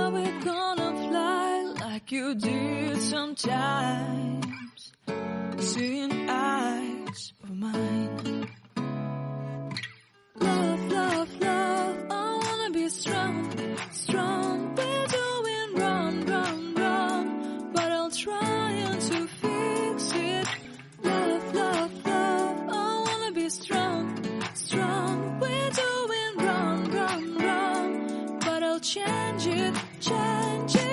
are we gonna fly like you did sometimes? Seeing eyes of mine. Love, love, love, I wanna be strong, strong. We're doing wrong, wrong, wrong, but I'll try to fix it. Love, love, love, I wanna be strong, strong. We're doing wrong, wrong, wrong, but I'll change it, change it.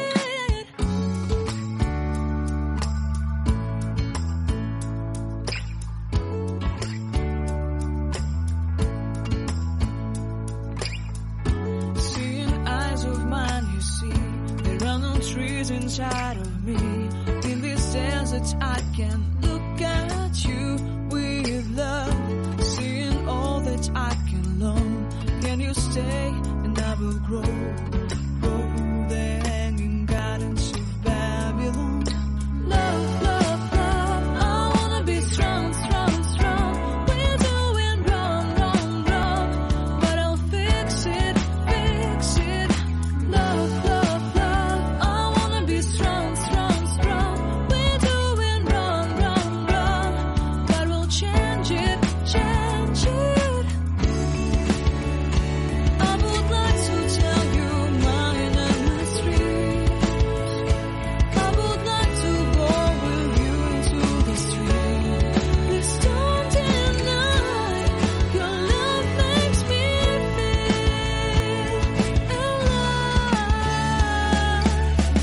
Trees inside of me. In this desert I can look at you with love. Seeing all that I can learn. Can you stay and I will grow? Grow the hanging gardens of Babylon. Love, love, love, I wanna be strong, strong, strong. We're doing wrong, wrong, wrong, but I'll fix it, fix it. Love, love, strong, strong, strong. We're doing wrong, wrong, wrong, but we'll change it, change it. I would like to tell you mine and my street. I would like to go with you into the street. Please don't deny your love makes me feel alive.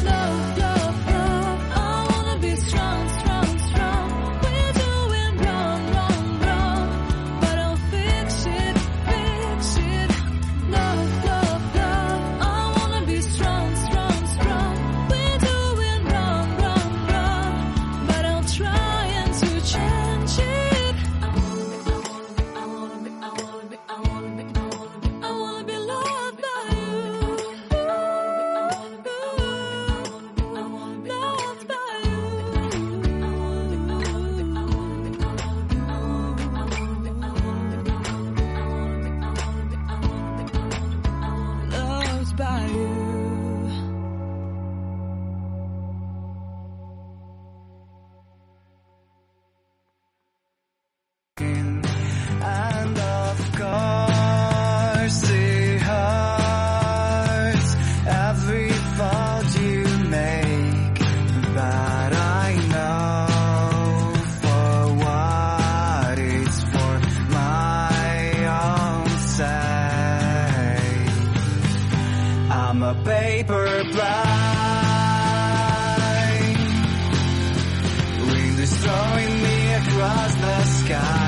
Love, love, love, I wanna be strong, strong, strong. We're doing wrong, wrong, wrong, but I'll fix it, fix it. Love, love, love, I wanna be strong, strong, strong. We're doing wrong, wrong, wrong, but I'll try to change it. I wanna be loved by you. Loved by you. Loved by you. And of course it hurts every fault you make, but I know for what it's for my own sake. I'm a paper plane, wind is throwing me across the sky.